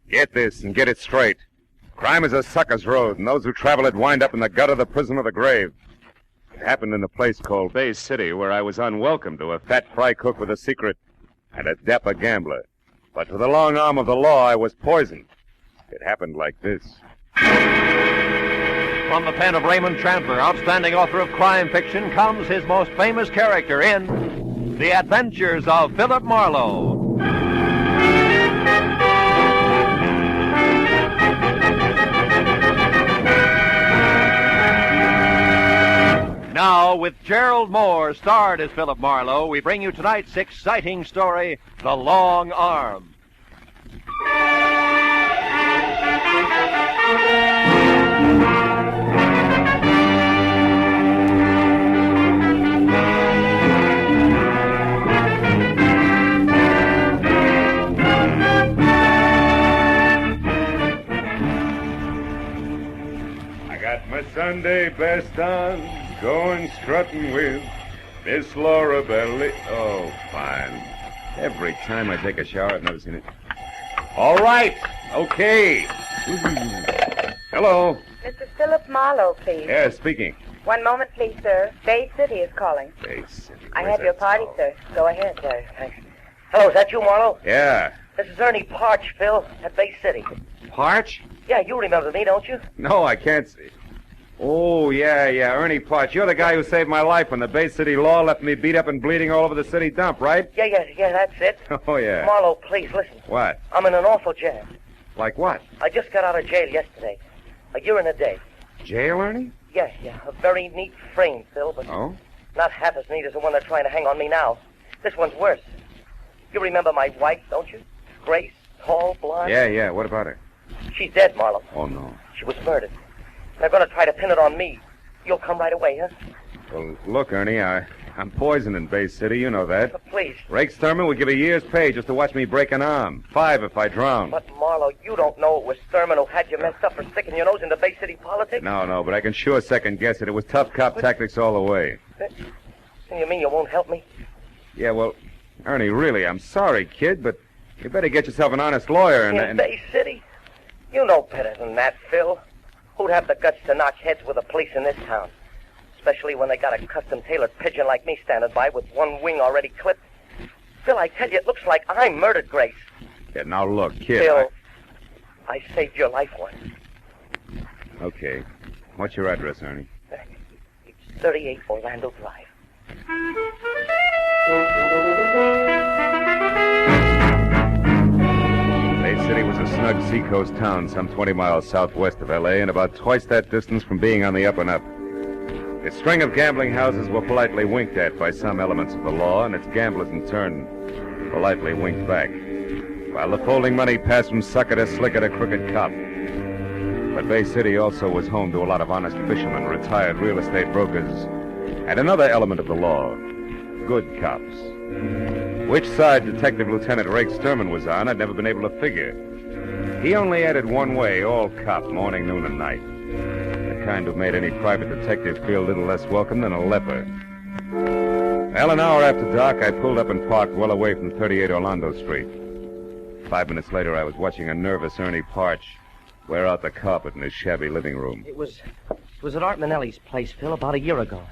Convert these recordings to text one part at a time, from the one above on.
Get this and get it straight. Crime is a sucker's road, and those who travel it wind up in the gut of the prison of the grave. It happened in a place called Bay City, where I was unwelcome to a fat fry cook with a secret and a dapper gambler. But to the long arm of the law, I was poisoned. It happened like this. From the pen of Raymond Chandler, outstanding author of crime fiction, comes his most famous character in The Adventures of Philip Marlowe. Now, with Gerald Moore starred as Philip Marlowe, we bring you tonight's exciting story, The Long Arm. I got my Sunday best on, going strutting with Miss Laura Belly. Oh, fine. Every time I take a shower, I've never seen it. All right. Okay. Hello. Mr. Philip Marlowe, please. Yeah, speaking. One moment, please, sir. Bay City is calling. Bay City. I Where's have your that party, town? sir. Go ahead. Thanks. Hello, is that you, Marlowe? Yeah. This is Ernie Parch, Phil, at Bay City. Parch? Yeah, you remember me, don't you? No, I can't see. Oh, yeah, Ernie Parch. You're the guy who saved my life when the Bay City law left me beat up and bleeding all over the city dump, right? Yeah, that's it. Oh, yeah. Marlowe, please, listen. What? I'm in an awful jam. Like what? I just got out of jail yesterday. A year and a day. Jail, Ernie? Yeah. A very neat frame, Phil, but Oh? not half as neat as the one they're trying to hang on me now. This one's worse. You remember my wife, don't you? Grace, tall, blonde. Yeah. What about her? She's dead, Marlowe. Oh, no. She was murdered. They're going to try to pin it on me. You'll come right away, huh? Well, look, Ernie, I'm poisoned in Bay City. You know that. But please. Rex Thurman would give a year's pay just to watch me break an arm. 5 if I drown. But, Marlowe, you don't know it was Thurman who had you messed up for sticking your nose into Bay City politics? No, but I can sure second guess it. It was tough cop tactics all the way. And you mean you won't help me? Yeah, well, Ernie, really, I'm sorry, kid, but you better get yourself an honest lawyer In Bay City? You know better than that, Phil. Who'd have the guts to knock heads with the police in this town? Especially when they got a custom-tailored pigeon like me standing by with one wing already clipped. Phil, I tell you, it looks like I murdered Grace. Yeah, now look, kid. Phil, I saved your life once. Okay. What's your address, Ernie? It's 38 Orlando Drive. Bay City was a snug seacoast town some 20 miles southwest of L.A. and about twice that distance from being on the up and up. Its string of gambling houses were politely winked at by some elements of the law, and its gamblers in turn politely winked back, while the folding money passed from sucker to slicker to crooked cop. But Bay City also was home to a lot of honest fishermen, retired real estate brokers, and another element of the law, good cops. Which side Detective Lieutenant Rake Sturman was on, I'd never been able to figure. He only added one way, all cop, morning, noon, and night. The kind who made any private detective feel a little less welcome than a leper. Well, an hour after dark, I pulled up and parked well away from 38 Orlando Street. 5 minutes later, I was watching a nervous Ernie Parch wear out the carpet in his shabby living room. It was at Art Manelli's place, Phil, about a year ago.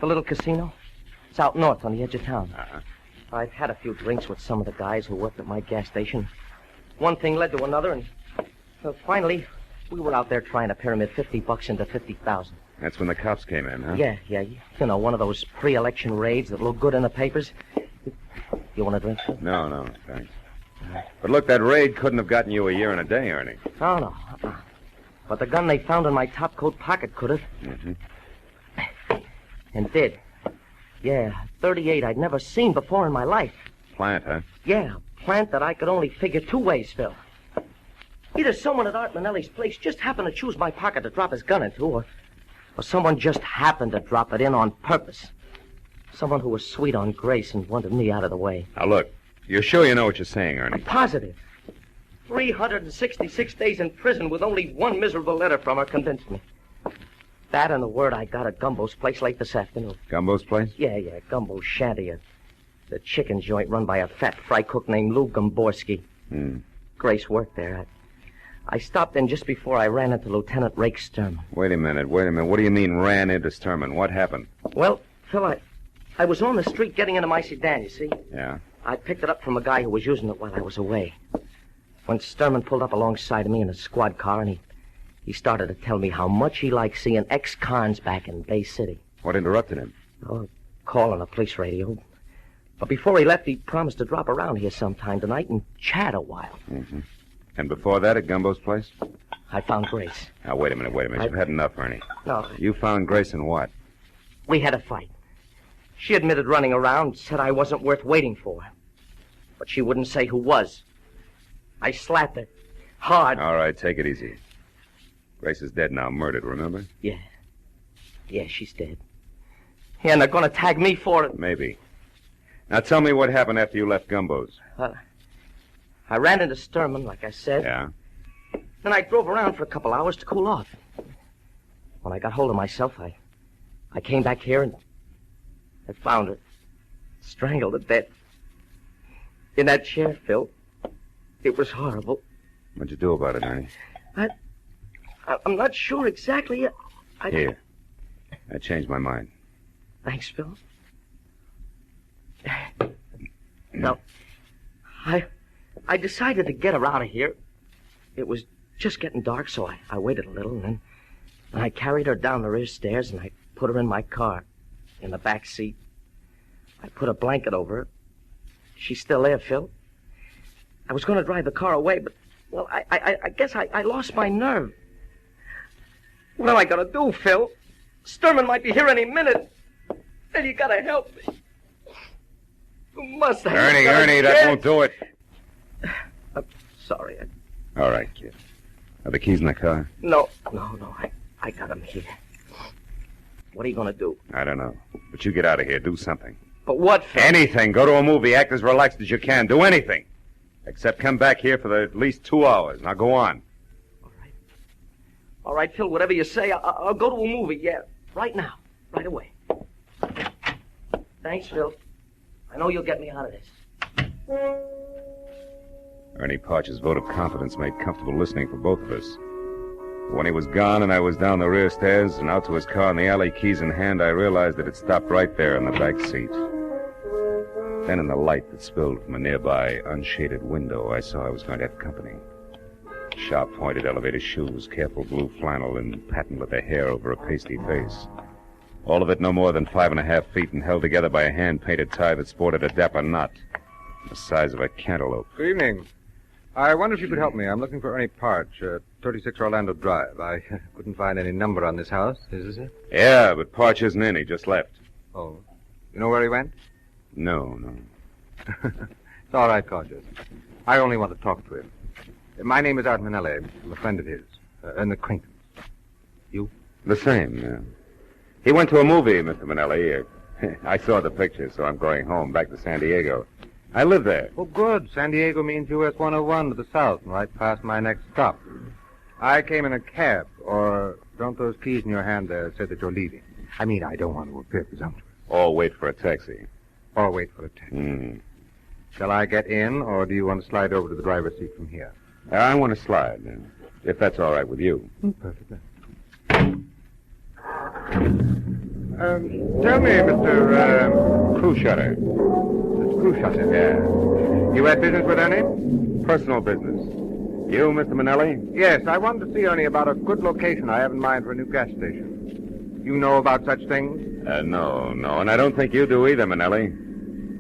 The little casino. It's out north on the edge of town. Uh-huh. I've had a few drinks with some of the guys who worked at my gas station. One thing led to another, and finally, we were out there trying to pyramid $50 into $50,000. That's when the cops came in, huh? Yeah. You know, one of those pre-election raids that look good in the papers. You want a drink, Phil? No, thanks. But look, that raid couldn't have gotten you a year and a day, Ernie. Oh, no. But the gun they found in my top coat pocket could have. Mm-hmm. And did. Yeah, 38 I'd never seen before in my life. Plant, huh? Yeah, a plant that I could only figure two ways, Phil. Either someone at Art Manelli's place just happened to choose my pocket to drop his gun into, or someone just happened to drop it in on purpose. Someone who was sweet on Grace and wanted me out of the way. Now, look, you're sure you know what you're saying, Ernie? I'm positive. 366 days in prison with only one miserable letter from her convinced me. That and the word I got at Gumbo's place late this afternoon. Gumbo's place? Yeah, Gumbo's shanty. The chicken joint run by a fat fry cook named Lou Gomborski. Hmm. Grace worked there. I stopped in just before I ran into Lieutenant Rake Sturman. Wait a minute. What do you mean ran into Sturman? What happened? Well, Phil, I was on the street getting into my sedan, you see? Yeah? I picked it up from a guy who was using it while I was away. When Sturman pulled up alongside of me in a squad car, and he started to tell me how much he liked seeing ex-cons back in Bay City. What interrupted him? Oh, call on the police radio. But before he left, he promised to drop around here sometime tonight and chat a while. Mm-hmm. And before that, at Gumbo's place? I found Grace. Now, wait a minute. You've had enough, Ernie. No. You found Grace in what? We had a fight. She admitted running around, said I wasn't worth waiting for. But she wouldn't say who was. I slapped her. Hard. All right, take it easy. Grace is dead now, murdered, remember? Yeah. Yeah, she's dead. Yeah, and they're going to tag me for it. Maybe. Now, tell me what happened after you left Gumbo's. I ran into Sturman, like I said. Yeah? Then I drove around for a couple hours to cool off. When I got hold of myself, I came back here and I found her strangled to death. In that chair, Phil. It was horrible. What'd you do about it, Ernie? I'm not sure exactly. Here. I changed my mind. Thanks, Phil. No. I decided to get her out of here. It was just getting dark, so I waited a little, and then I carried her down the rear stairs, and I put her in my car, in the back seat. I put a blanket over her. She's still there, Phil. I was going to drive the car away, but, well, I guess I lost my nerve. What am I going to do, Phil? Sturman might be here any minute. Then you got to help me. You must have... Ernie, that won't do it. I'm sorry. All right, kid. Are the keys in the car? No. I got them here. What are you going to do? I don't know. But you get out of here. Do something. But what, Phil? Anything. Go to a movie. Act as relaxed as you can. Do anything. Except come back here for at least 2 hours. Now go on. All right, Phil, whatever you say, I'll go to a movie, yeah. Right now. Right away. Thanks, Phil. I know you'll get me out of this. Ernie Parch's vote of confidence made comfortable listening for both of us. When he was gone and I was down the rear stairs and out to his car in the alley, keys in hand, I realized that it stopped right there in the back seat. Then in the light that spilled from a nearby unshaded window, I saw I was going to have company. Sharp-pointed elevator shoes, careful blue flannel, and patent leather hair over a pasty face. All of it no more than 5.5 feet and held together by a hand-painted tie that sported a dapper knot, the size of a cantaloupe. Good evening. I wonder if you could help me. I'm looking for Ernie Parch, 36 Orlando Drive. I couldn't find any number on this house. Is this it? Yeah, but Parch isn't in. He just left. Oh. You know where he went? No. It's all right, Cautious. I only want to talk to him. My name is Art Manelli. I'm a friend of his. An acquaintance. You? The same, yeah. He went to a movie, Mr. Manelli. I saw the picture, so I'm going home, back to San Diego. I live there. Oh, good. San Diego means US 101 to the south, and right past my next stop. I came in a cab, or don't those keys in your hand there say that you're leaving? I mean, I don't want to appear presumptuous. Or wait for a taxi. Or wait for a taxi. Shall I get in, or do you want to slide over to the driver's seat from here? I want to slide, if that's all right with you. Perfectly. Tell me, Mr. Cruishutter. Mr. Cruishutter. Yeah. You had business with Ernie? Personal business. You, Mr. Manelli? Yes, I wanted to see Ernie about a good location I have in mind for a new gas station. You know about such things? No, and I don't think you do either, Manelli.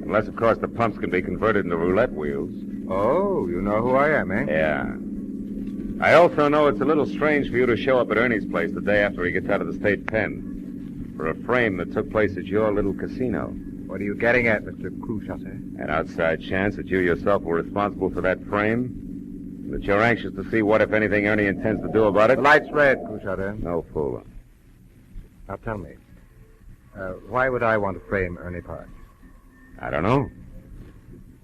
Unless, of course, the pumps can be converted into roulette wheels. Oh, you know who I am, eh? Yeah. I also know it's a little strange for you to show up at Ernie's place the day after he gets out of the state pen for a frame that took place at your little casino. What are you getting at, Mr. Cruishutter? An outside chance that you yourself were responsible for that frame? That you're anxious to see what, if anything, Ernie intends to do about it? The light's red, Cruishutter. No fooling. Now tell me, why would I want to frame Ernie Parch? I don't know.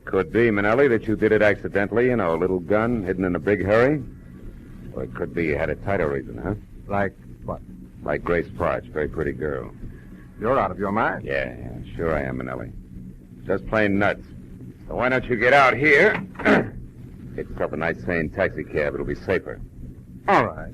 Could be, Manelli, that you did it accidentally, a little gun hidden in a big hurry. Or it could be you had a tighter reason, huh? Like what? Like Grace Parch, very pretty girl. You're out of your mind. Yeah, sure I am, Manelli. Just plain nuts. So why don't you get out here Get yourself a nice, sane taxi cab. It'll be safer. All right.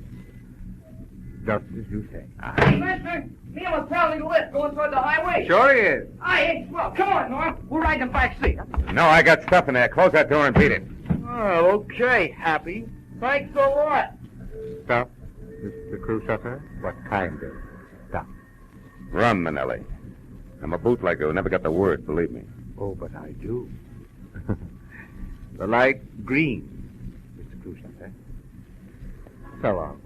Just as you say. Hey, mister, me and my pal need a lift going toward the highway. Sure he is. Aye, well, come on, Norm. We'll ride in the back seat. No, I got stuff in there. Close that door and beat it. Oh, okay, Happy. Thanks a lot. Stop, Mr. Crusoe. What kind of stuff? Rum, Manelli. I'm a bootlegger who never got the word, believe me. Oh, but I do. The light green, Mr. Crusoe. So long.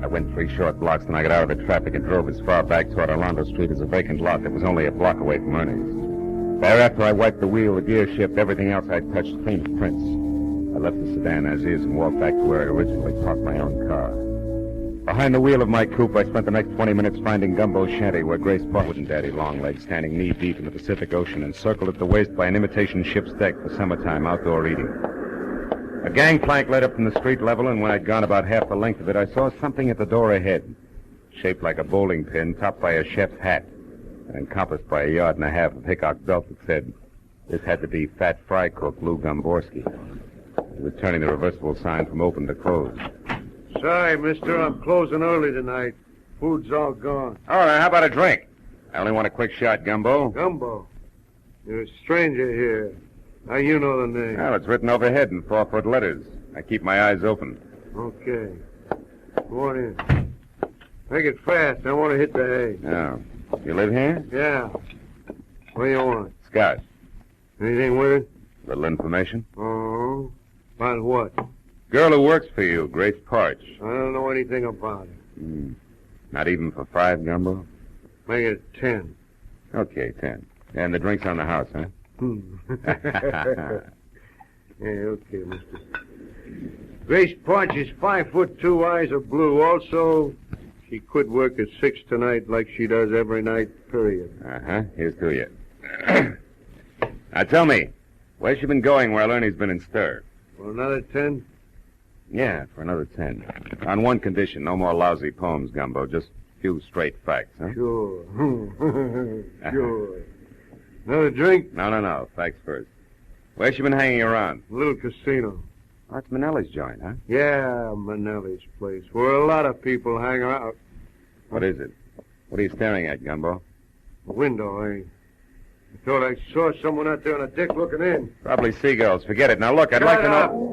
I went 3 short blocks, then I got out of the traffic and drove as far back toward Orlando Street as a vacant lot that was only a block away from Ernie's. Thereafter, I wiped the wheel, the gear shift, everything else I'd touched clean of prints. I left the sedan as is and walked back to where I originally parked my own car. Behind the wheel of my coupe, I spent the next 20 minutes finding Gumbo's shanty, where Grace Barwood and Daddy Longlegs, standing knee-deep in the Pacific Ocean, encircled at the waist by an imitation ship's deck for summertime outdoor eating. A gangplank led up from the street level, and when I'd gone about half the length of it, I saw something at the door ahead, shaped like a bowling pin, topped by a chef's hat, and encompassed by 1.5 yards of Hickok belt that said, "This had to be Fat Fry Cook Lou Gomborski." He was turning the reversible sign from open to close. Sorry, mister, I'm closing early tonight. Food's all gone. All right, how about a drink? I only want a quick shot, Gumbo. Gumbo, you're a stranger here. How you know the name? Well, it's written overhead in 4-foot letters. I keep my eyes open. Okay. Go on in. Make it fast. I want to hit the hay. Oh. You live here? Yeah. What do you want? Scott. Anything with it? Little information? Oh. About what? Girl who works for you, Grace Parch. I don't know anything about it. Not even for 5, Gumbo? Make it 10. Okay, 10. And the drink's on the house, huh? Yeah, okay, mister. Grace Parch is 5'2", eyes are blue. Also, she quit work at 6 tonight like she does every night, period. Uh-huh. Here's to you. Now tell me, where's she been going while Ernie's been in stir? For another 10? Yeah, for another 10. On one condition, no more lousy poems, Gumbo. Just a few straight facts, huh? Sure. Sure. Another drink? No. Facts first. Where's she been hanging around? A little casino. Oh, it's Manelli's joint, huh? Yeah, Manelli's place, where a lot of people hang out. What is it? What are you staring at, Gumbo? A window, I thought I saw someone out there on a deck looking in. Probably seagulls. Forget it. Now look, I'd like to know...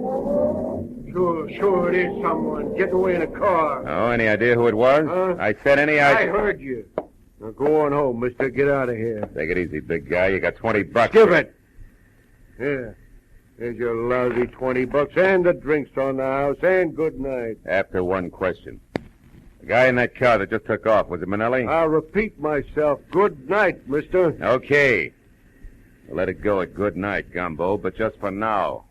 Sure, it is someone getting away in a car. Oh, any idea who it was? Huh? I said any I idea... heard you. Now go on home, mister. Get out of here. Take it easy, big guy. You got $20. Give it. Here. Here's your lousy $20 and the drinks on the house, and good night. After one question. The guy in that car that just took off, was it Manelli? I'll repeat myself. Good night, mister. Okay. We'll let it go at good night, Gumbo, but just for now.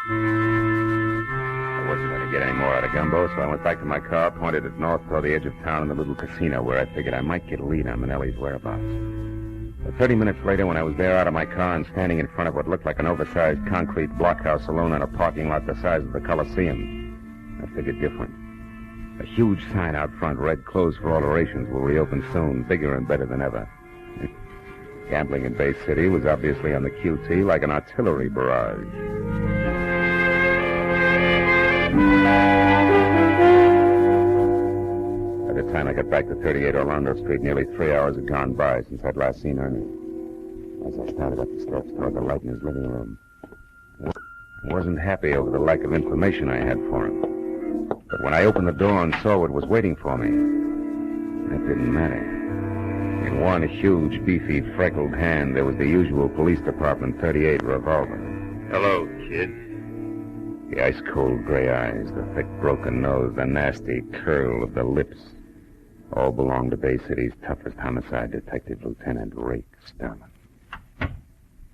I wasn't going to get any more out of Gumbo, so I went back to my car, pointed it north toward the edge of town in the little casino where I figured I might get a lead on Manelli's whereabouts. But 30 minutes later, when I was there out of my car and standing in front of what looked like an oversized concrete blockhouse alone in a parking lot the size of the Coliseum, I figured different. A huge sign out front read, "Closed for alterations, will reopen soon, bigger and better than ever." Gambling in Bay City was obviously on the QT like an artillery barrage. By the time I got back to 38 Orlando Street, nearly 3 hours had gone by since I'd last seen Ernie. As I started up the steps toward the light in his living room, I wasn't happy over the lack of information I had for him. But when I opened the door and saw what was waiting for me, that didn't matter. In one huge, beefy, freckled hand, there was the usual police department .38 revolver. Hello, kid. The ice-cold gray eyes, the thick, broken nose, the nasty curl of the lips, all belonged to Bay City's toughest homicide detective, Lieutenant Rake Sterling.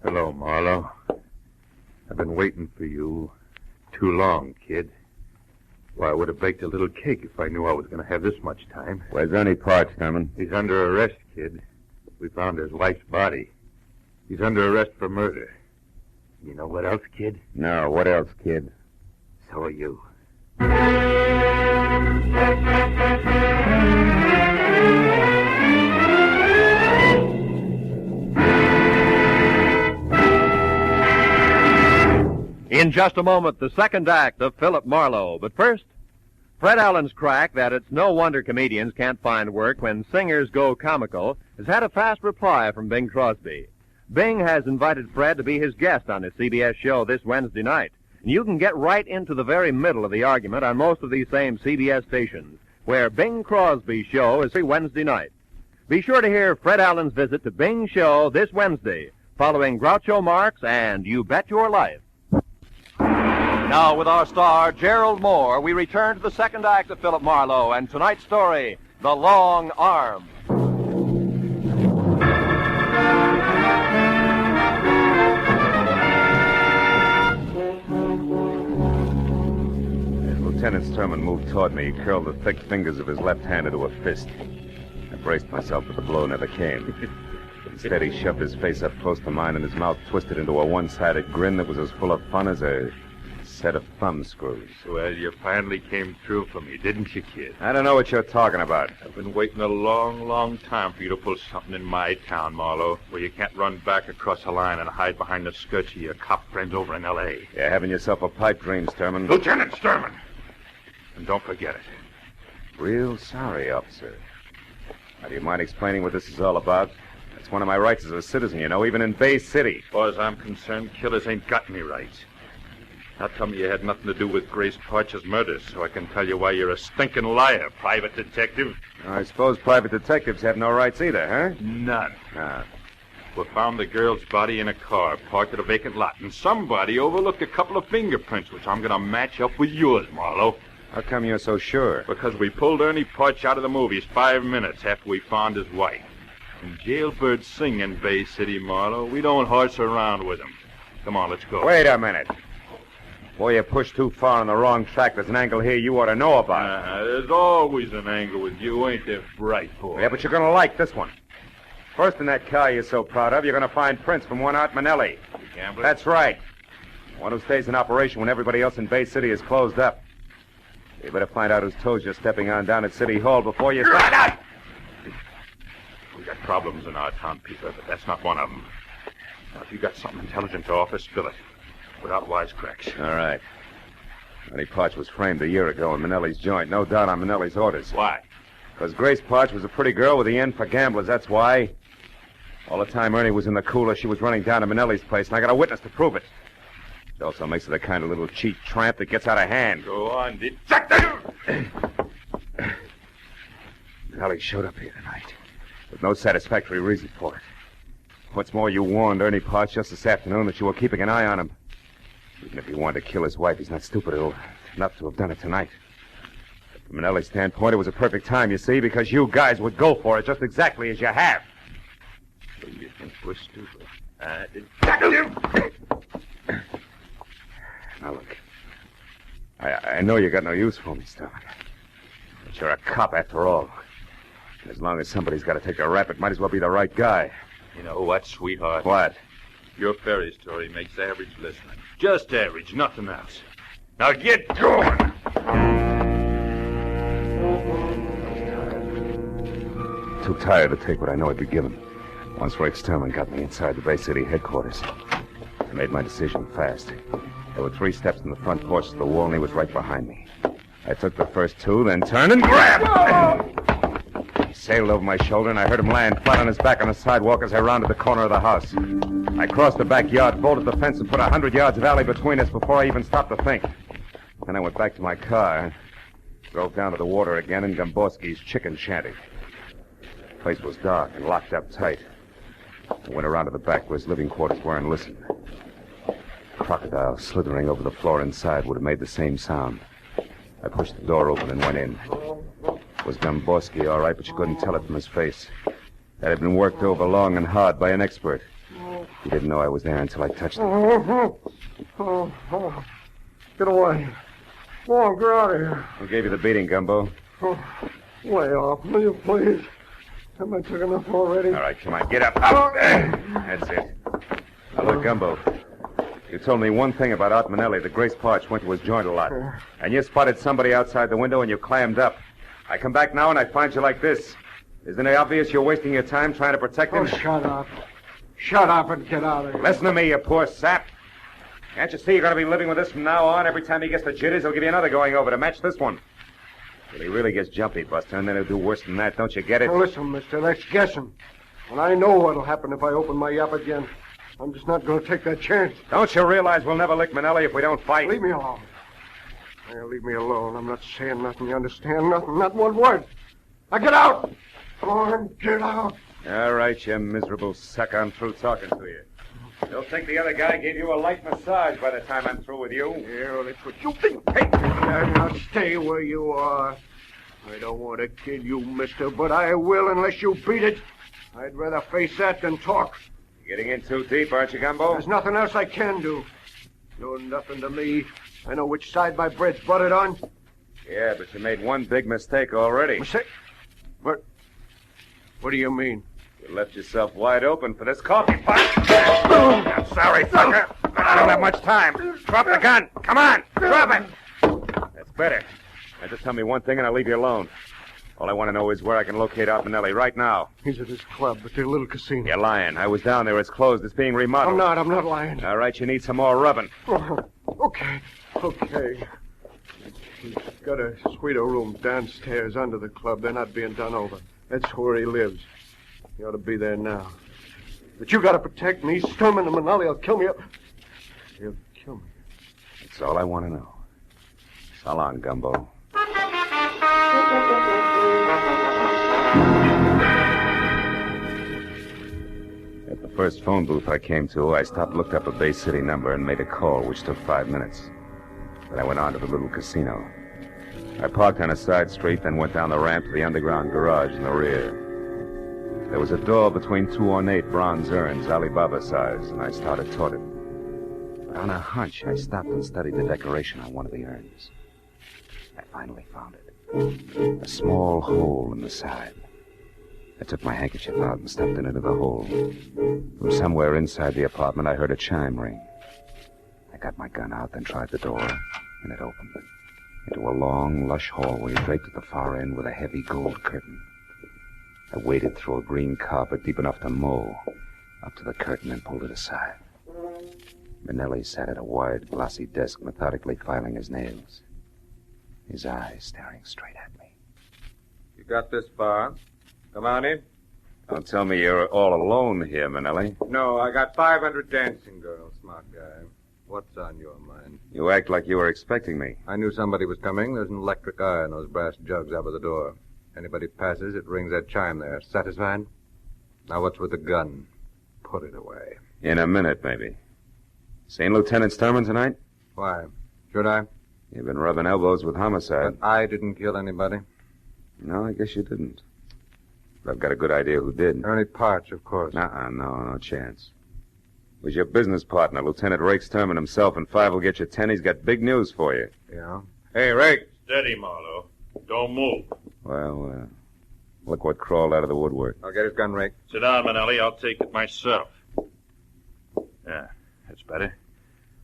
Hello, Marlowe. I've been waiting for you too long, kid. Why, I would have baked a little cake if I knew I was going to have this much time. Where's Ernie Parch, Thurman? He's under arrest, kid. We found his wife's body. He's under arrest for murder. You know what else, kid? No, what else, kid? So are you. In just a moment, the second act of Philip Marlowe. But first, Fred Allen's crack that it's no wonder comedians can't find work when singers go comical has had a fast reply from Bing Crosby. Bing has invited Fred to be his guest on his CBS show this Wednesday night. And you can get right into the very middle of the argument on most of these same CBS stations, where Bing Crosby's show is every Wednesday night. Be sure to hear Fred Allen's visit to Bing's show this Wednesday, following Groucho Marx and You Bet Your Life. Now, with our star, Gerald Moore, we return to the second act of Philip Marlowe and tonight's story, The Long Arm. As Lieutenant Sturman moved toward me, he curled the thick fingers of his left hand into a fist. I braced myself, but the blow never came. Instead, he shoved his face up close to mine, and his mouth twisted into a one-sided grin that was as full of fun as a set of thumb screws. Well, you finally came through for me, didn't you, kid? I don't know what you're talking about. I've been waiting a long, long time for you to pull something in my town, Marlowe, where you can't run back across the line and hide behind the skirts of your cop friends over in L.A. You're having yourself a pipe dream, Sturman. Lieutenant Sturman! And don't forget it. Real sorry, officer. Now, do you mind explaining what this is all about? It's one of my rights as a citizen, you know, even in Bay City. As far as I'm concerned, killers ain't got any rights. Now tell me you had nothing to do with Grace Parch's murder, so I can tell you why you're a stinking liar, private detective. I suppose private detectives have no rights either, huh? None. Ah. We found the girl's body in a car parked at a vacant lot, and somebody overlooked a couple of fingerprints, which I'm going to match up with yours, Marlowe. How come you're so sure? Because we pulled Ernie Parch out of the movies 5 minutes after we found his wife. And jailbirds sing in Bay City, Marlowe. We don't horse around with them. Come on, let's go. Wait a minute. Boy, you pushed too far on the wrong track. There's an angle here you ought to know about. There's always an angle with you, ain't there, bright boy? Yeah, but you're going to like this one. First, in that car you're so proud of, you're going to find prints from one Art Manelli. Gambler? That's right. One who stays in operation when everybody else in Bay City is closed up. You better find out whose toes you're stepping on down at City Hall before you start. We got problems in our town, Peter, but that's not one of them. Now, if you got something intelligent to offer, spill it. Without wisecracks. All right. Ernie Parch was framed a year ago in Manelli's joint. No doubt on Manelli's orders. Why? Because Grace Parch was a pretty girl with the end for gamblers, that's why. All the time Ernie was in the cooler, she was running down to Manelli's place, and I got a witness to prove it. It also makes her the kind of little cheat tramp that gets out of hand. Go on, detective! Manelli showed up here tonight, with no satisfactory reason for it. What's more, you warned Ernie Parch just this afternoon that you were keeping an eye on him. Even if he wanted to kill his wife, he's not stupid enough to have done it tonight. But from Manelli's standpoint, it was a perfect time, you see, because you guys would go for it just exactly as you have. So you think we're stupid? Detective! Now, look. I know you got no use for me, Stone. But you're a cop after all. And as long as somebody's got to take a rap, it might as well be the right guy. You know what, sweetheart? What? Your fairy story makes average listening. Just average, nothing else. Now get going! Too tired to take what I know I'd be given. Once Rick Sturman got me inside the Bay City headquarters, I made my decision fast. There were 3 steps in the front porch of the wall, and he was right behind me. I took the first 2, then turned and grabbed! He sailed over my shoulder, and I heard him land flat on his back on the sidewalk as I rounded the corner of the house. I crossed the backyard, vaulted the fence, and put 100 yards of alley between us before I even stopped to think. Then I went back to my car, drove down to the water again in Gomborski's chicken shanty. The place was dark and locked up tight. I went around to the back where his living quarters were and listened. A crocodile slithering over the floor inside would have made the same sound. I pushed the door open and went in. It was Gomborski, all right, but you couldn't tell it from his face. That had been worked over long and hard by an expert. He didn't know I was there until I touched him. Get away. Come on, get out of here. Who gave you the beating, Gumbo? Lay off, will you, please? Haven't I took enough already? All right, come on, get up. Up. That's it. Now, look, Gumbo. You told me one thing about Art Manelli, that Grace Parch went to his joint a lot. And you spotted somebody outside the window and you clammed up. I come back now and I find you like this. Isn't it obvious you're wasting your time trying to protect him? Oh, shut up. Shut up and get out of here. Listen to me, you poor sap. Can't you see you're going to be living with this from now on? Every time he gets the jitters, he'll give you another going over to match this one. When he really gets jumpy, Buster, and then he'll do worse than that. Don't you get it? Now listen, mister, that's guessing. And I know what'll happen if I open my yap again. I'm just not going to take that chance. Don't you realize we'll never lick Manelli if we don't fight? Leave me alone. Yeah, leave me alone. I'm not saying nothing. You understand? Nothing. Not one word. Now get out. Come on, get out. All right, you miserable sucker. I'm through talking to you. You'll think the other guy gave you a light massage by the time I'm through with you. Yeah, well, that's what you think. Hey, now stay where you are. I don't want to kill you, mister, but I will unless you beat it. I'd rather face that than talk. You're getting in too deep, aren't you, Gumbo? There's nothing else I can do. You're nothing to me. I know which side my bread's buttered on. Yeah, but you made one big mistake already. Mistake? What do you mean? You left yourself wide open for this coffee pot. I'm sorry, sucker, but I don't have much time. Drop the gun. Come on, drop it. That's better. Now just tell me one thing and I'll leave you alone. All I want to know is where I can locate Art Manelli right now. He's at his club, at their little casino. You're lying. I was down there. It's closed. It's being remodeled. I'm not lying. All right, you need some more rubbing. Okay. He's got a suite of rooms downstairs under the club. They're not being done over. That's where he lives. He ought to be there now. But you got to protect me. Sturman and Manelli will kill me. He'll kill me. That's all I want to know. So long, Gumbo. At the first phone booth I came to, I stopped, looked up a Bay City number, and made a call, which took 5 minutes. Then I went on to the little casino. I parked on a side street, then went down the ramp to the underground garage in the rear. There was a door between two ornate bronze urns, Alibaba size, and I started toward it. But on a hunch, I stopped and studied the decoration on one of the urns. I finally found it. A small hole in the side. I took my handkerchief out and stuffed it into the hole. From somewhere inside the apartment, I heard a chime ring. I got my gun out, then tried the door, and it opened. Into a long, lush hallway draped at the far end with a heavy gold curtain. I waded through a green carpet deep enough to mow, up to the curtain and pulled it aside. Manelli sat at a wide, glossy desk, methodically filing his nails. His eyes staring straight at me. You got this far. Come on in. Don't tell me you're all alone here, Manelli. No, I got 500 dancing girls, smart guy. What's on your mind? You act like you were expecting me. I knew somebody was coming. There's an electric eye on those brass jugs over the door. Anybody passes, it rings that chime there. Satisfied? Now what's with the gun? Put it away. In a minute, maybe. Seen Lieutenant Sturman tonight? Why? Should I? You've been rubbing elbows with homicide. But I didn't kill anybody. No, I guess you didn't. But I've got a good idea who did. Ernie Parch, of course. No chance. It was your business partner, Lieutenant Rake Sturman himself, and 5 will get you 10. He's got big news for you. Yeah? Hey, Rake. Steady, Marlowe. Don't move. Well, look what crawled out of the woodwork. I'll get his gun, Rake. Sit down, Manelli. I'll take it myself. Yeah, that's better.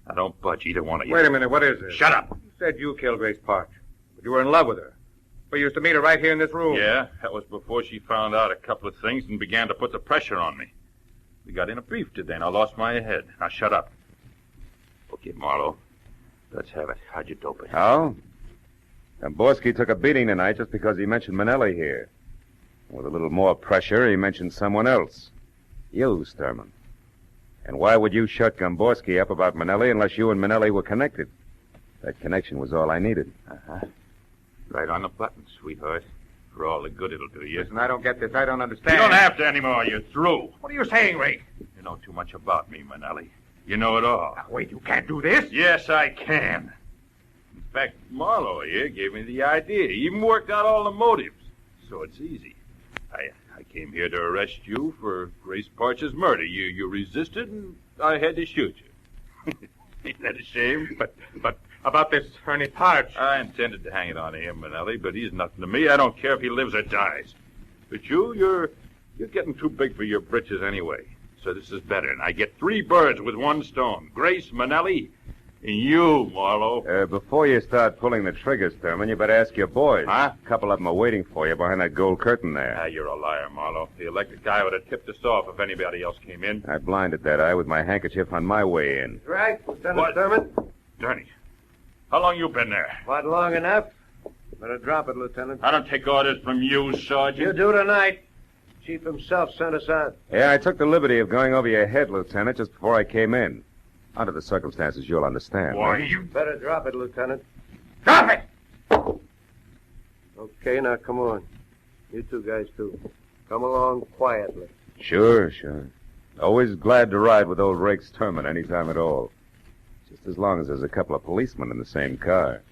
Now, don't budge, either one of you. Wait a minute, what is this? Shut up. You said you killed Grace Parch, but you were in love with her. We used to meet her right here in this room. Yeah, that was before she found out a couple of things and began to put the pressure on me. We got in a beef today, and I lost my head. Now, shut up. Okay, Marlowe. Let's have it. How'd you dope it? How? Gamborski took a beating tonight just because he mentioned Manelli here. With a little more pressure, he mentioned someone else. You, Sturman. And why would you shut Gamborski up about Manelli unless you and Manelli were connected? That connection was all I needed. Uh-huh. Right on the button, sweetheart. For all the good it'll do you. Listen, I don't get this. I don't understand. You don't have to anymore. You're through. What are you saying, Rake? You know too much about me, Manelli. You know it all. Now, wait, you can't do this? Yes, I can. In fact, Marlowe here gave me the idea. He even worked out all the motives. So it's easy. I came here to arrest you for Grace Parch's murder. You resisted, and I had to shoot you. Ain't that a shame? But about this Ernie Parch. I intended to hang it on to him, Manelli, but he's nothing to me. I don't care if he lives or dies. But you're getting too big for your britches anyway. So this is better, and I get 3 birds with 1 stone. Grace, Manelli, And you, Marlowe. Before you start pulling the trigger, Thurman, you better ask your boys. Huh? A couple of them are waiting for you behind that gold curtain there. You're a liar, Marlowe. The electric guy would have tipped us off if anybody else came in. I blinded that eye with my handkerchief on my way in. Right, Lieutenant What? Thurman? Darn it. How long you been there? Not long enough. Better drop it, Lieutenant. I don't take orders from you, Sergeant. You do tonight. Chief himself sent us out. Yeah, I took the liberty of going over your head, Lieutenant, just before I came in. Under the circumstances, you'll understand. Why, right? you... Better drop it, Lieutenant. Drop it! Okay, now come on. You two guys, too. Come along quietly. Sure. Always glad to ride with old Rakes Thurman any time at all. Just as long as there's a couple of policemen in the same car.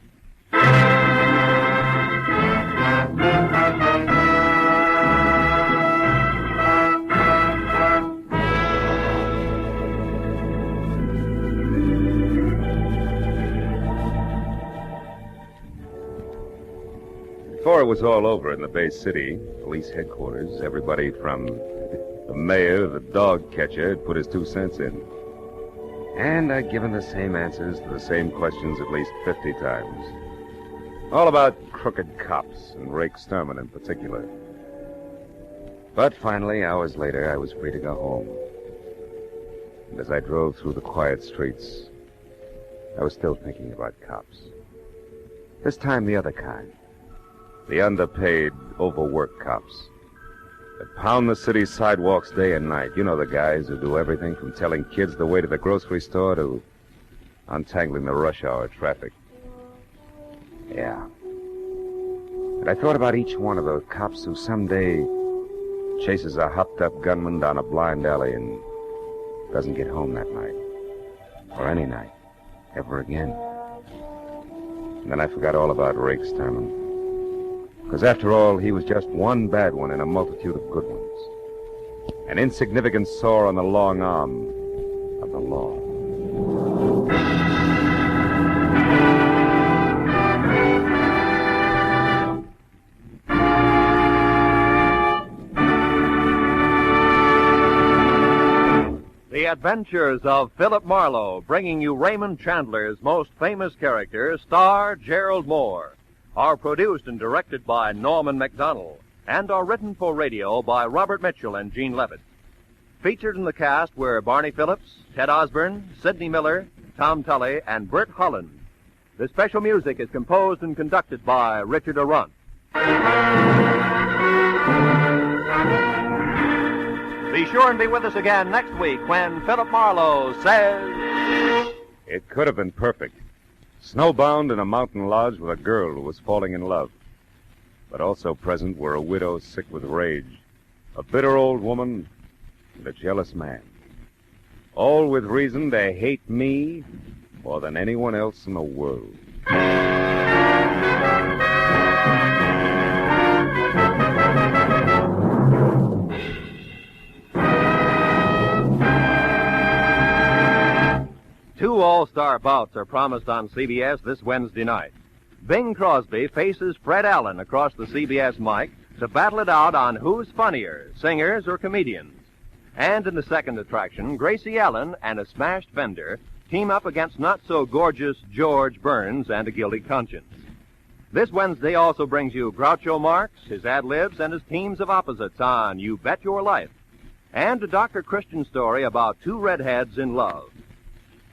Before it was all over in the Bay City, police headquarters, everybody from the mayor, the dog catcher, had put his 2 cents in. And I'd given the same answers to the same questions at least 50 times. All about crooked cops, and Rakes Thurman in particular. But finally, hours later, I was free to go home. And as I drove through the quiet streets, I was still thinking about cops. This time the other kind. The underpaid, overworked cops that pound the city's sidewalks day and night. You know the guys who do everything from telling kids the way to the grocery store to untangling the rush hour traffic. Yeah. And I thought about each one of those cops who someday chases a hopped-up gunman down a blind alley and doesn't get home that night. Or any night. Ever again. And then I forgot all about Rakes Thurman. Because after all, he was just one bad one in a multitude of good ones. An insignificant sore on the long arm of the law. The Adventures of Philip Marlowe, bringing you Raymond Chandler's most famous character, star Gerald Moore, are produced and directed by Norman MacDonald, and are written for radio by Robert Mitchell and Gene Levitt. Featured in the cast were Barney Phillips, Ted Osborne, Sidney Miller, Tom Tully, and Bert Holland. The special music is composed and conducted by Richard Arant. Be sure and be with us again next week when Philip Marlowe says... It could have been perfect. Snowbound in a mountain lodge with a girl who was falling in love. But also present were a widow sick with rage, a bitter old woman, and a jealous man. All with reason to hate me more than anyone else in the world. Two all-star bouts are promised on CBS this Wednesday night. Bing Crosby faces Fred Allen across the CBS mic to battle it out on who's funnier, singers or comedians. And in the second attraction, Gracie Allen and a smashed fender team up against not-so-gorgeous George Burns and a guilty conscience. This Wednesday also brings you Groucho Marx, his ad-libs, and his teams of opposites on You Bet Your Life, and a Dr. Christian story about two redheads in love.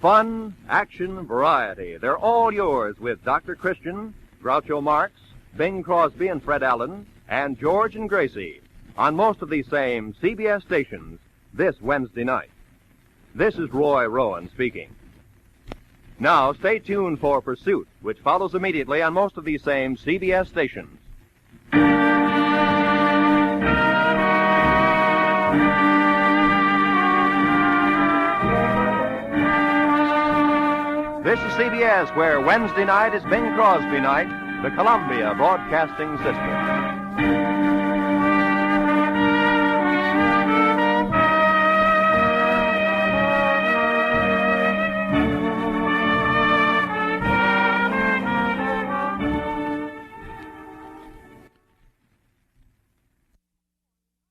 Fun, action, variety, they're all yours with Dr. Christian, Groucho Marx, Bing Crosby and Fred Allen, and George and Gracie on most of these same CBS stations this Wednesday night. This is Roy Rowan speaking. Now, stay tuned for Pursuit, which follows immediately on most of these same CBS stations. This is CBS, where Wednesday night is Bing Crosby night, the Columbia Broadcasting System.